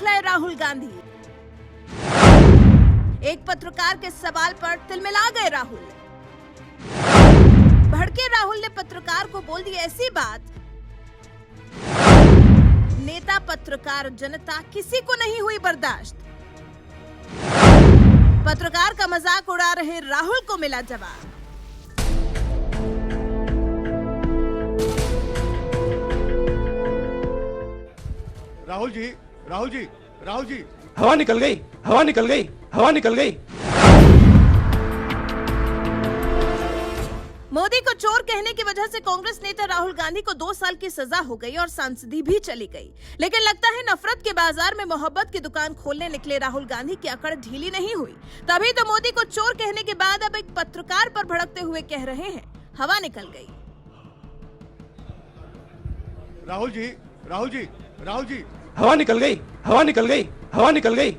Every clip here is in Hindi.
बौखलाए राहुल गांधी। एक पत्रकार के सवाल पर तिलमिला गए राहुल। भड़के राहुल ने पत्रकार को बोल दी ऐसी बात, नेता, पत्रकार, जनता किसी को नहीं हुई बर्दाश्त। पत्रकार का मजाक उड़ा रहे राहुल को मिला जवाब। राहुल जी, राहुल जी, राहुल जी, हवा निकल गई, हवा निकल गई, हवा निकल गई। मोदी को चोर कहने की वजह से कांग्रेस नेता राहुल गांधी को 2 साल की सजा हो गई और सांसदी भी चली गई। लेकिन लगता है नफरत के बाजार में मोहब्बत की दुकान खोलने निकले राहुल गांधी की अकड़ ढीली नहीं हुई। तभी तो मोदी को चोर कहने के बाद अब एक पत्रकार पर भड़कते हुए कह रहे हैं, हवा निकल गई। राहुल जी, राहुल जी, राहुल जी, हवा निकल गई, हवा निकल गई, हवा निकल गई।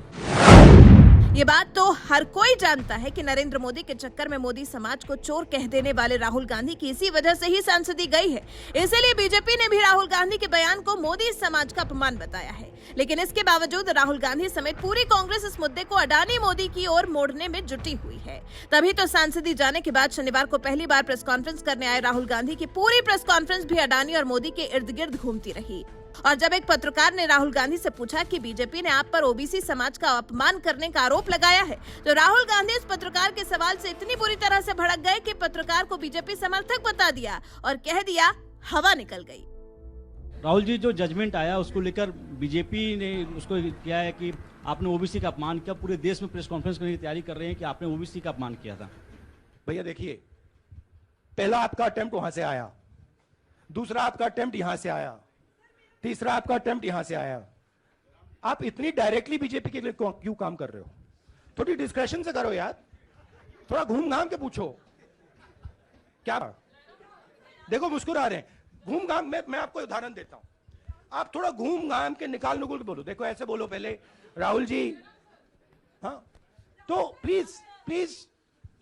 ये बात तो हर कोई जानता है कि नरेंद्र मोदी के चक्कर में मोदी समाज को चोर कह देने वाले राहुल गांधी की इसी वजह से ही सांसदी गई है। इसीलिए बीजेपी ने भी राहुल गांधी के बयान को मोदी समाज का अपमान बताया है। लेकिन इसके बावजूद राहुल गांधी समेत पूरी कांग्रेस इस मुद्दे को अडानी मोदी की ओर मोड़ने में जुटी हुई है। तभी तो सांसदी जाने के बाद शनिवार को पहली बार प्रेस कॉन्फ्रेंस करने आए राहुल गांधी की पूरी प्रेस कॉन्फ्रेंस भी अडानी और मोदी के इर्द गिर्द घूमती रही। और जब एक पत्रकार ने राहुल गांधी से पूछा कि बीजेपी ने आप पर ओबीसी समाज का अपमान करने का आरोप लगाया है, तो राहुल गांधी इस पत्रकार के सवाल से इतनी बुरी तरह से भड़क गए कि पत्रकार को बीजेपी समर्थक बता दिया और कह दिया, हवा निकल गई। राहुल जी, जो जजमेंट आया उसको लेकर बीजेपी ने उसको किया है कि आपने ओबीसी का अपमान किया। पूरे देश में प्रेस कॉन्फ्रेंस करने की तैयारी कर रहे हैं कि आपने ओबीसी का अपमान किया था। भैया देखिए, पहला आपका अटेम्प्ट वहां से आया, दूसरा आपका अटेम्प्ट यहां से आया, तीसरा आपका अटेम्प्ट यहां से आया। आप इतनी डायरेक्टली बीजेपी के लिए क्यों काम कर रहे हो? थोड़ी डिस्क्रेशन से करो यार, थोड़ा घूम घाम के पूछो। क्या देखो मुस्कुरा रहे हैं, घूम घाम। मैं आपको उदाहरण देता हूं, आप थोड़ा घूम घाम के निकाल नुकुल के बोलो। देखो ऐसे बोलो पहले, राहुल जी, हाँ तो please please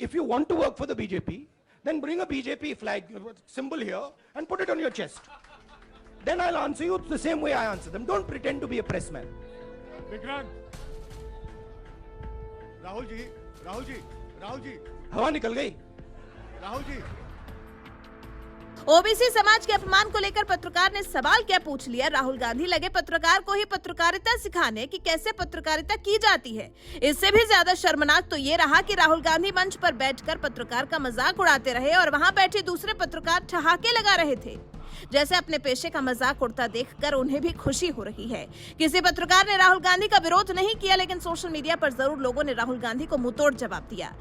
if you want to work for the BJP then bring a BJP flag symbol here and put it on your chest. Then I'll answer you the same way I answer them. Don't pretend to be a pressman. Vikrant, Rahul ji, Rahul ji, Rahul ji, हवा निकल गई। राहुल जी, ओबीसी समाज के अपमान को लेकर पत्रकार ने सवाल क्या पूछ लिया। राहुल गांधी लगे पत्रकार को ही पत्रकारिता सिखाने कि कैसे पत्रकारिता की जाती है। इससे भी ज्यादा शर्मनाक तो ये रहा कि राहुल गांधी मंच पर बैठकर पत्रकार का मजाक उड़ाते रहे और वहां बैठे दूसरे पत्रकार ठहाके लगा रहे थे, जैसे अपने पेशे का मजाक उड़ता देखकर उन्हें भी खुशी हो रही है। किसी पत्रकार ने राहुल गांधी का विरोध नहीं किया, लेकिन सोशल मीडिया पर जरूर लोगों ने राहुल गांधी को मुंहतोड़ जवाब दिया।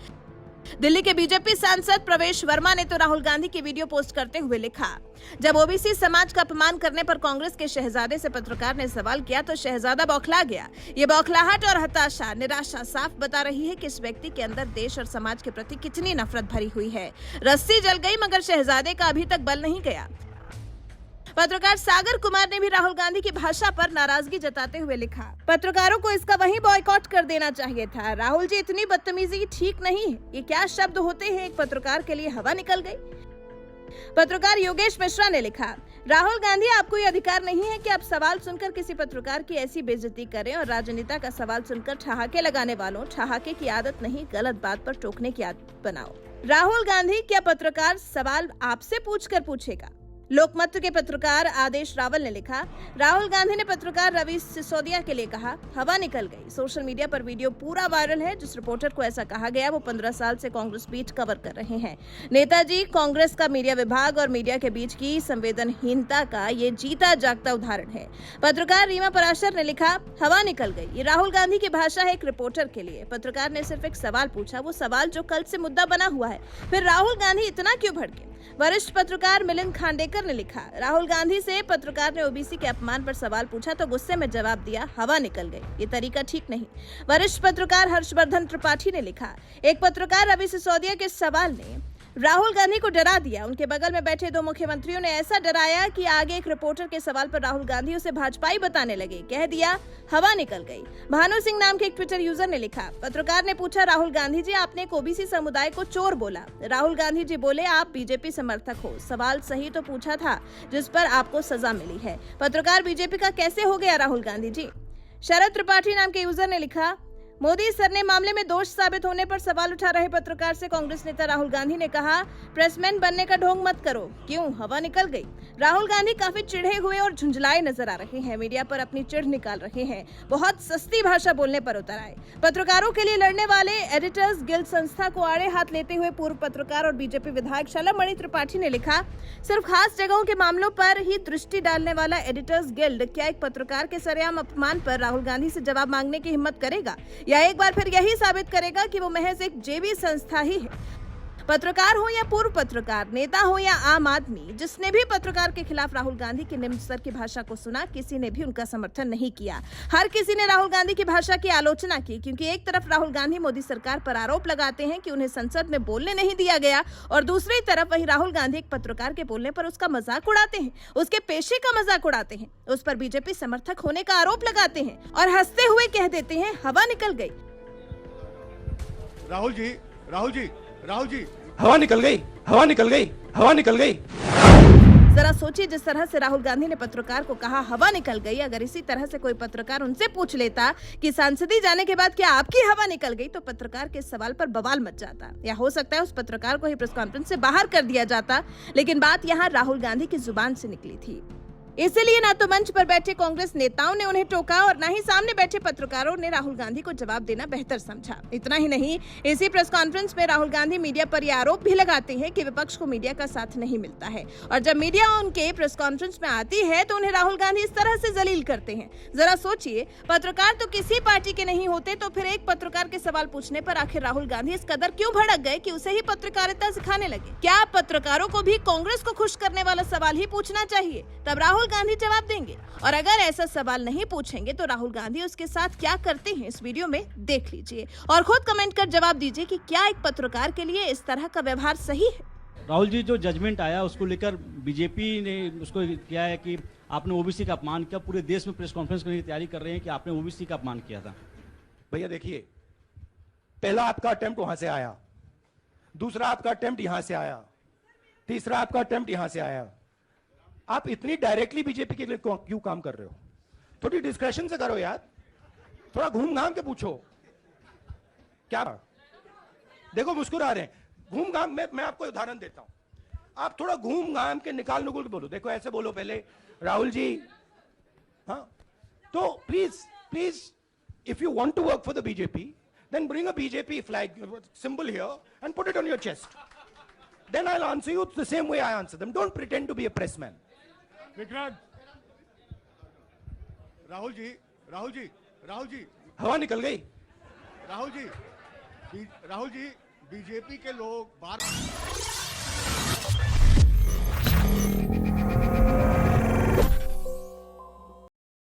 दिल्ली के बीजेपी सांसद प्रवेश वर्मा ने तो राहुल गांधी की वीडियो पोस्ट करते हुए लिखा, जब ओबीसी समाज का अपमान करने पर कांग्रेस के शहजादे से पत्रकार ने सवाल किया तो शहजादा बौखला गया। ये बौखलाहट और हताशा, निराशा साफ बता रही है कि इस व्यक्ति के अंदर देश और समाज के प्रति कितनी नफरत भरी हुई है। रस्सी जल गई मगर शहजादे का अभी तक बल नहीं गया। पत्रकार सागर कुमार ने भी राहुल गांधी की भाषा पर नाराजगी जताते हुए लिखा, पत्रकारों को इसका वहीं बॉयकॉट कर देना चाहिए था। राहुल जी, इतनी बदतमीजी ठीक नहीं है। ये क्या शब्द होते हैं एक पत्रकार के लिए, हवा निकल गई। पत्रकार योगेश मिश्रा ने लिखा, राहुल गांधी, आपको ये अधिकार नहीं है कि आप सवाल सुनकर किसी पत्रकार की ऐसी बेइज्जती करें और राजनेता का सवाल सुनकर ठहाके लगाने वालों, ठहाके की आदत नहीं, गलत बात पर टोकने की आदत बनाओ। राहुल गांधी, क्या पत्रकार सवाल आपसे पूछकर पूछेगा? लोकमत के पत्रकार आदेश रावल ने लिखा, राहुल गांधी ने पत्रकार रवि सिसोदिया के लिए कहा, हवा निकल गई। सोशल मीडिया पर वीडियो पूरा वायरल है। जिस रिपोर्टर को ऐसा कहा गया वो 15 साल से कांग्रेस बीट कवर कर रहे हैं। नेताजी, कांग्रेस का मीडिया विभाग और मीडिया के बीच की संवेदनहीनता का ये जीता जागता उदाहरण है। पत्रकार रीमा पराशर ने लिखा, हवा निकल गई। ये राहुल गांधी की भाषा है एक रिपोर्टर के लिए। पत्रकार ने सिर्फ एक सवाल पूछा, वो सवाल जो कल से मुद्दा बना हुआ है, फिर राहुल गांधी इतना क्यों भड़के? वरिष्ठ पत्रकार मिलिंद खांडेकर ने लिखा, राहुल गांधी से पत्रकार ने ओबीसी के अपमान पर सवाल पूछा तो गुस्से में जवाब दिया, हवा निकल गई। ये तरीका ठीक नहीं। वरिष्ठ पत्रकार हर्षवर्धन त्रिपाठी ने लिखा, एक पत्रकार रवि सिसोदिया के सवाल ने राहुल गांधी को डरा दिया। उनके बगल में बैठे 2 मुख्यमंत्रियों ने ऐसा डराया कि आगे एक रिपोर्टर के सवाल पर राहुल गांधी उसे भाजपाई बताने लगे। कह दिया, हवा निकल गई। भानु सिंह नाम के एक ट्विटर यूजर ने लिखा, पत्रकार ने पूछा, राहुल गांधी जी, आपने एक ओबीसी समुदाय को चोर बोला। राहुल गांधी जी बोले, आप बीजेपी समर्थक हो। सवाल सही तो पूछा था जिस पर आपको सजा मिली है। पत्रकार बीजेपी का कैसे हो गया राहुल गांधी जी? शरद त्रिपाठी नाम के यूजर ने लिखा, मोदी सर ने मामले में दोष साबित होने पर सवाल उठा रहे पत्रकार से कांग्रेस नेता राहुल गांधी ने कहा, प्रेसमैन बनने का ढोंग मत करो। क्यों? हवा निकल गई। राहुल गांधी काफी चिढ़े हुए और झुंझलाए नजर आ रहे हैं। मीडिया पर अपनी चिढ़ निकाल रहे हैं। बहुत सस्ती भाषा बोलने पर उतर आए। पत्रकारों के लिए लड़ने वाले एडिटर्स गिल्ड संस्था को आड़े हाथ लेते हुए पूर्व पत्रकार और बीजेपी विधायक शलभमणि त्रिपाठी ने लिखा, सिर्फ खास जगहों के मामलों पर ही दृष्टि डालने वाला एडिटर्स गिल्ड क्या एक पत्रकार के सरेआम अपमान पर राहुल गांधी से जवाब मांगने की हिम्मत करेगा, या एक बार फिर यही साबित करेगा कि वो महज एक जेबी संस्था ही है? पत्रकार हो या पूर्व पत्रकार, नेता हो या आम आदमी, जिसने भी पत्रकार के खिलाफ राहुल गांधी की निम्न स्तर की भाषा को सुना, किसी ने भी उनका समर्थन नहीं किया। हर किसी ने राहुल गांधी की भाषा की आलोचना की, क्योंकि एक तरफ राहुल गांधी मोदी सरकार पर आरोप लगाते हैं कि उन्हें संसद में बोलने नहीं दिया गया, और दूसरी तरफ वही राहुल गांधी एक पत्रकार के बोलने पर उसका मजाक उड़ाते हैं, उसके पेशे का मजाक उड़ाते हैं, उस पर बीजेपी समर्थक होने का आरोप लगाते हैं और हंसते हुए कह देते हैं, हवा निकल गई। राहुल जी, राहुल जी, राहुल जी, हवा निकल गई, हवा निकल गई, हवा निकल गई। जरा सोचिए, जिस तरह से राहुल गांधी ने पत्रकार को कहा हवा निकल गई, अगर इसी तरह से कोई पत्रकार उनसे पूछ लेता कि सांसदी जाने के बाद क्या आपकी हवा निकल गई, तो पत्रकार के सवाल पर बवाल मच जाता, या हो सकता है उस पत्रकार को ही प्रेस कॉन्फ्रेंस से बाहर कर दिया जाता। लेकिन बात यहाँ राहुल गांधी की जुबान से निकली थी, इसलिए ना तो मंच पर बैठे कांग्रेस नेताओं ने उन्हें टोका और ना ही सामने बैठे पत्रकारों ने राहुल गांधी को जवाब देना बेहतर समझा। इतना ही नहीं, इसी प्रेस कॉन्फ्रेंस में राहुल गांधी मीडिया पर यह आरोप भी लगाते हैं कि विपक्ष को मीडिया का साथ नहीं मिलता है, और जब मीडिया उनके प्रेस कॉन्फ्रेंस में आती है तो उन्हें राहुल गांधी इस तरह से जलील करते हैं। जरा सोचिए, पत्रकार तो किसी पार्टी के नहीं होते, तो फिर एक पत्रकार के सवाल पूछने पर आखिर राहुल गांधी इस कदर क्यों भड़क गए कि उसे ही पत्रकारिता सिखाने लगे? क्या पत्रकारों को भी कांग्रेस को खुश करने वाला सवाल ही पूछना चाहिए, तब राहुल गांधी जवाब देंगे? और अगर ऐसा सवाल नहीं पूछेंगे तो राहुल गांधी उसके साथ क्या करते हैं, इस वीडियो में देख लीजिए और खुद कमेंट कर जवाब दीजिए कि क्या एक पत्रकार के लिए इस तरह का व्यवहार सही है। राहुल जी, जो जजमेंट आया उसको लेकर बीजेपी ने उसको किया है कि आपने ओबीसी का अपमान किया। पूरे देश में प्रेस कॉन्फ्रेंस करने की तैयारी कर रहे हैं कि आपने ओबीसी का अपमान किया था। भैया देखिए, पहला आपका अटेम्प्ट वहां से आया, दूसरा आपका अटेम्प्ट यहां से आया, तीसरा आपका अटेम्प्ट यहां से आया। आप इतनी डायरेक्टली बीजेपी के लिए क्यों काम कर रहे हो? थोड़ी डिस्क्रेशन से करो यार, थोड़ा घूम घाम के पूछो। क्या देखो मुस्कुरा रहे हैं, घूम घाम में। मैं आपको उदाहरण देता हूं, आप थोड़ा घूम घाम के निकाल नुकुल के बोलो। देखो ऐसे बोलो पहले, राहुल जी, हाँ, तो please please, if you want to work for the BJP, then bring a BJP flag symbol here and put it on your chest. Then I'll answer you the same way I answer them. Don't pretend to be a pressman. Vikrant, Rahul ji, Rahul ji, Rahul ji, हवा निकल गई। राहुल जी, राहुल जी, बीजेपी के लोग बार